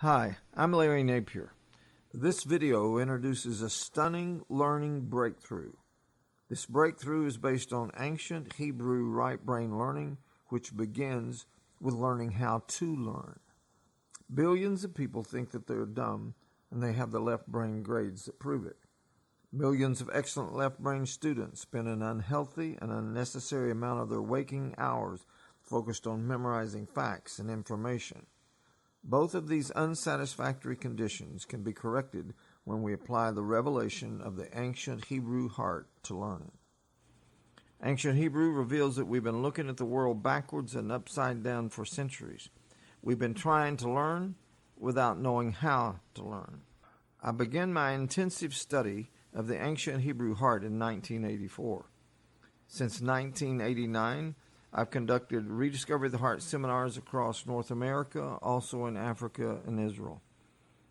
Hi, I'm Larry Napier. This video introduces a stunning learning breakthrough. This breakthrough is based on ancient Hebrew right brain learning, which begins with learning how to learn. Billions of people think that they're dumb, and they have the left brain grades that prove it. Millions of excellent left brain students spend an unhealthy and unnecessary amount of their waking hours focused on memorizing facts and information. Both of these unsatisfactory conditions can be corrected when we apply the revelation of the ancient Hebrew heart to learning. Ancient Hebrew reveals that we've been looking at the world backwards and upside down for centuries. We've been trying to learn without knowing how to learn. I began my intensive study of the ancient Hebrew heart in 1984. Since 1989, I've conducted Rediscovery of the Heart seminars across North America, also in Africa and Israel.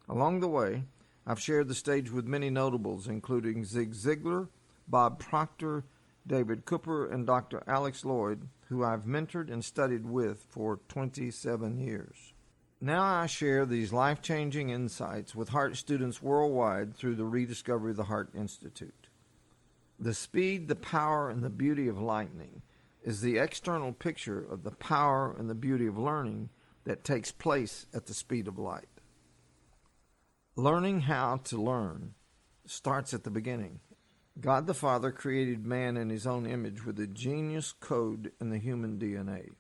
Along the way, I've shared the stage with many notables, including Zig Ziglar, Bob Proctor, David Cooper, and Dr. Alex Lloyd, who I've mentored and studied with for 27 years. Now I share these life-changing insights with heart students worldwide through the Rediscovery of the Heart Institute. The speed, the power, and the beauty of lightning is the external picture of the power and the beauty of learning that takes place at the speed of light. Learning how to learn starts at the beginning. God the Father created man in his own image with a genius code in the human DNA.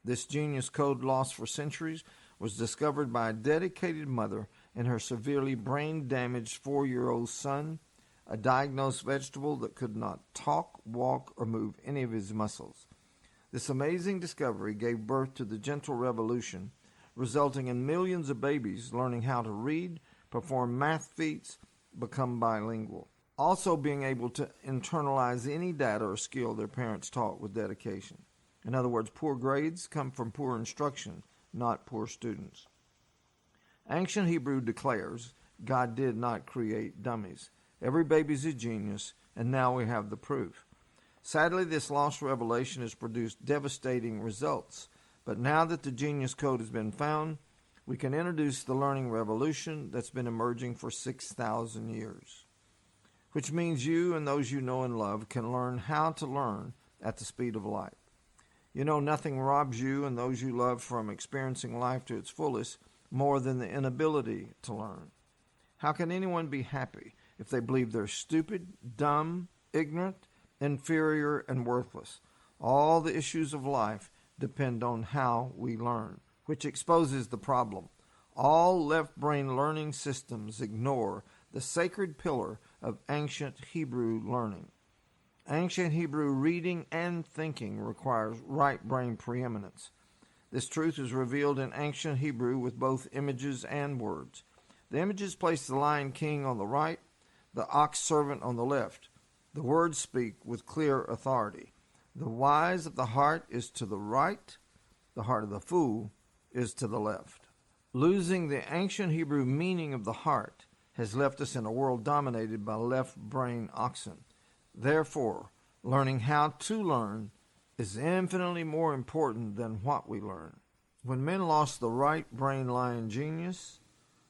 This genius code, lost for centuries, was discovered by a dedicated mother and her severely brain-damaged 4-year-old son, a diagnosed vegetable that could not talk, walk, or move any of his muscles. This amazing discovery gave birth to the gentle revolution, resulting in millions of babies learning how to read, perform math feats, become bilingual. Also being able to internalize any data or skill their parents taught with dedication. In other words, poor grades come from poor instruction, not poor students. Ancient Hebrew declares God did not create dummies. Every baby's a genius, and now we have the proof. Sadly, this lost revelation has produced devastating results. But now that the genius code has been found, we can introduce the learning revolution that's been emerging for 6,000 years. Which means you and those you know and love can learn how to learn at the speed of light. You know, nothing robs you and those you love from experiencing life to its fullest more than the inability to learn. How can anyone be happy if they believe they're stupid, dumb, ignorant, inferior, and worthless? All the issues of life depend on how we learn, which exposes the problem. All left brain learning systems ignore the sacred pillar of ancient Hebrew learning. Ancient Hebrew reading and thinking requires right brain preeminence. This truth is revealed in ancient Hebrew with both images and words. The images place the lion king on the right, the ox servant on the left. The words speak with clear authority. The wise of the heart is to the right, the heart of the fool is to the left. Losing the ancient Hebrew meaning of the heart has left us in a world dominated by left brain oxen. Therefore, learning how to learn is infinitely more important than what we learn. When men lost the right brain lion genius,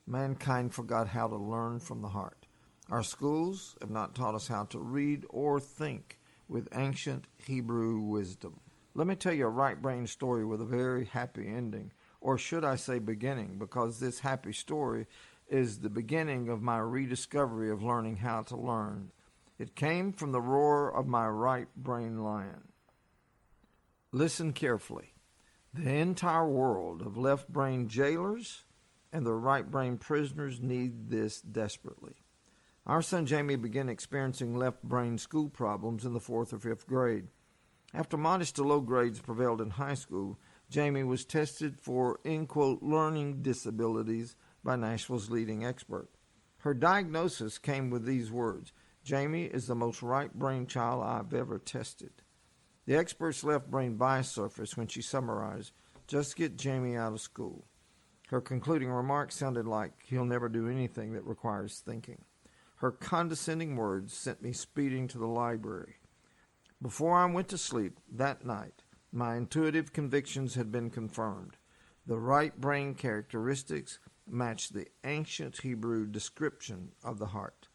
mankind forgot how to learn from the heart. Our schools have not taught us how to read or think with ancient Hebrew wisdom. Let me tell you a right brain story with a very happy ending, or should I say beginning, because this happy story is the beginning of my rediscovery of learning how to learn. It came from the roar of my right brain lion. Listen carefully. The entire world of left brain jailers and the right brain prisoners need this desperately. Our son Jamie began experiencing left brain school problems in the 4th or 5th grade. After modest to low grades prevailed in high school, Jamie was tested for, in quote, learning disabilities by Nashville's leading expert. Her diagnosis came with these words: Jamie is the most right brain child I've ever tested. The expert's left brain bias surfaced when she summarized, just get Jamie out of school. Her concluding remarks sounded like he'll never do anything that requires thinking. Her condescending words sent me speeding to the library. Before I went to sleep that night, my intuitive convictions had been confirmed. The right brain characteristics matched the ancient Hebrew description of the heart.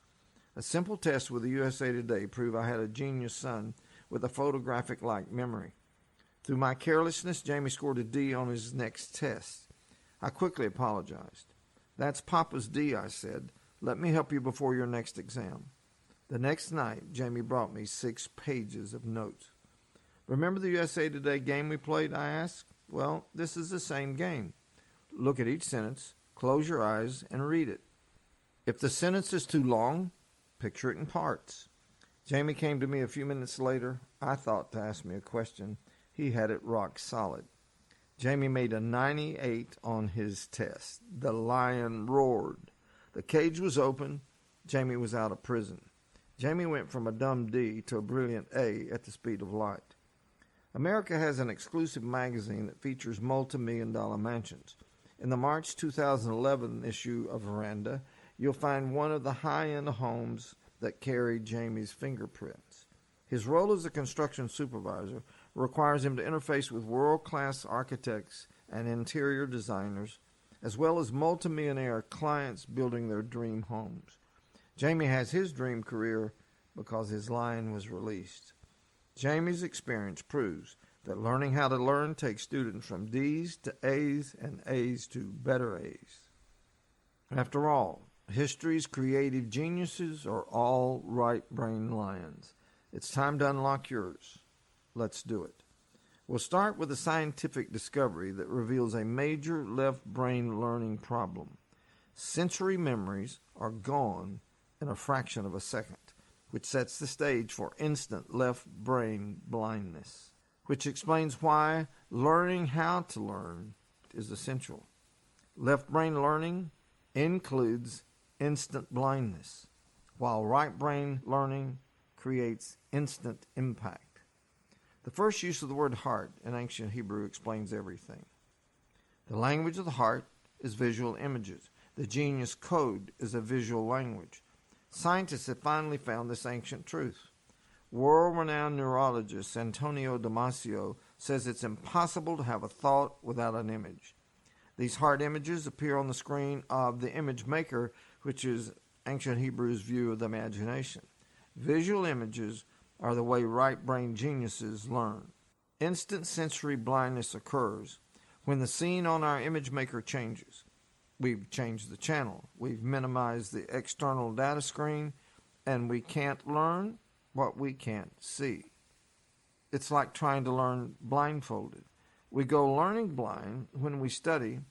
A simple test with the USA Today proved I had a genius son with a photographic-like memory. Through my carelessness, Jamie scored a D on his next test. I quickly apologized. "That's Papa's D," I said. "Let me help you before your next exam." The next night, Jamie brought me 6 pages of notes. "Remember the USA Today game we played?" I asked. "Well, this is the same game. Look at each sentence, close your eyes, and read it. If the sentence is too long, picture it in parts." Jamie came to me a few minutes later, I thought, to ask me a question. He had it rock solid. Jamie made a 98 on his test. The lion roared. The cage was open. Jamie was out of prison. Jamie went from a dumb D to a brilliant A at the speed of light. America has an exclusive magazine that features multi-million-dollar mansions. In the March 2011 issue of Veranda, you'll find one of the high-end homes that carried Jamie's fingerprints. His role as a construction supervisor requires him to interface with world-class architects and interior designers, as well as multimillionaire clients building their dream homes. Jamie has his dream career because his line was released. Jamie's experience proves that learning how to learn takes students from D's to A's and A's to better A's. After all, history's creative geniuses are all right-brain lions. It's time to unlock yours. Let's do it. We'll start with a scientific discovery that reveals a major left brain learning problem. Sensory memories are gone in a fraction of a second, which sets the stage for instant left brain blindness, which explains why learning how to learn is essential. Left brain learning includes instant blindness, while right brain learning creates instant impact. The first use of the word heart in ancient Hebrew explains everything. The language of the heart is visual images. The genius code is a visual language. Scientists have finally found this ancient truth. World-renowned neurologist Antonio Damasio says it's impossible to have a thought without an image. These heart images appear on the screen of the image maker, which is ancient Hebrew's view of the imagination. Visual images are the way right-brain geniuses learn. Instant sensory blindness occurs when the scene on our image maker changes. We've changed the channel, we've minimized the external data screen, and we can't learn what we can't see. It's like trying to learn blindfolded. We go learning blind when we study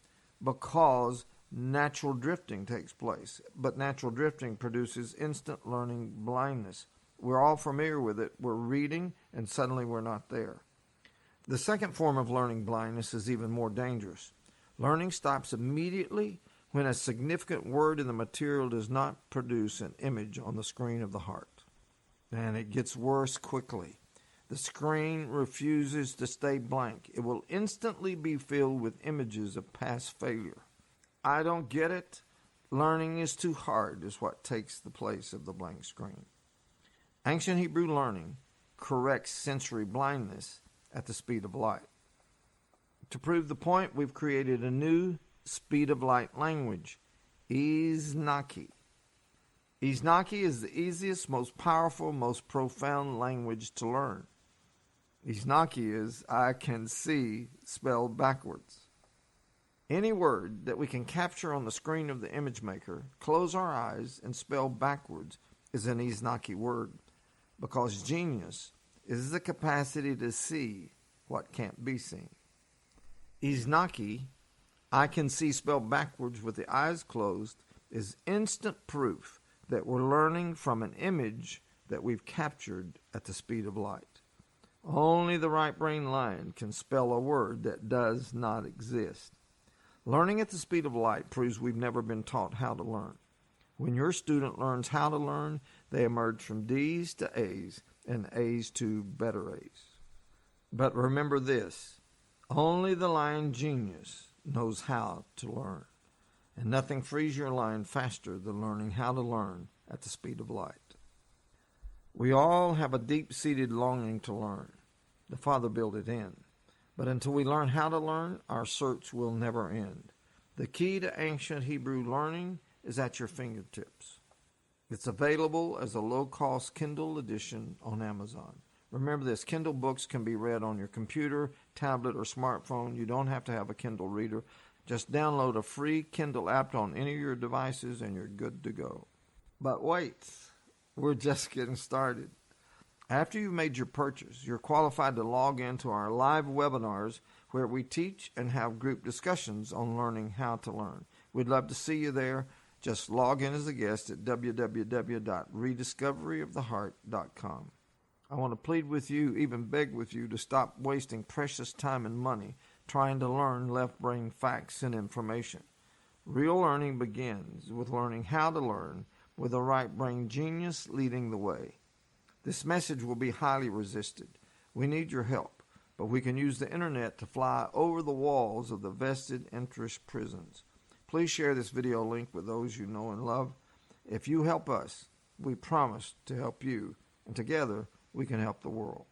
because natural drifting takes place, but natural drifting produces instant learning blindness. We're all familiar with it. We're reading, and suddenly we're not there. The second form of learning blindness is even more dangerous. Learning stops immediately when a significant word in the material does not produce an image on the screen of the heart. And it gets worse quickly. The screen refuses to stay blank. It will instantly be filled with images of past failure. "I don't get it. Learning is too hard," is what takes the place of the blank screen. Ancient Hebrew learning corrects sensory blindness at the speed of light. To prove the point, we've created a new speed of light language, Iznaki. Iznaki is the easiest, most powerful, most profound language to learn. Iznaki is "I can see" spelled backwards. Any word that we can capture on the screen of the image maker, close our eyes, and spell backwards is an Iznaki word, because genius is the capacity to see what can't be seen. Iznaki, "I can see" spelled backwards with the eyes closed, is instant proof that we're learning from an image that we've captured at the speed of light. Only the right brain lion can spell a word that does not exist. Learning at the speed of light proves we've never been taught how to learn. When your student learns how to learn, they emerge from D's to A's and A's to better A's. But remember this, only the lion genius knows how to learn, and nothing frees your lion faster than learning how to learn at the speed of light. We all have a deep-seated longing to learn. The Father built it in. But until we learn how to learn, our search will never end. The key to ancient Hebrew learning is at your fingertips. It's available as a low-cost Kindle edition on Amazon. Remember this, Kindle books can be read on your computer, tablet, or smartphone. You don't have to have a Kindle reader. Just download a free Kindle app on any of your devices and you're good to go. But wait, we're just getting started. After you've made your purchase, you're qualified to log into our live webinars where we teach and have group discussions on learning how to learn. We'd love to see you there. Just log in as a guest at www.rediscoveryoftheheart.com. I want to plead with you, even beg with you, to stop wasting precious time and money trying to learn left-brain facts and information. Real learning begins with learning how to learn with a right-brain genius leading the way. This message will be highly resisted. We need your help, but we can use the internet to fly over the walls of the vested interest prisons. Please share this video link with those you know and love. If you help us, we promise to help you, and together we can help the world.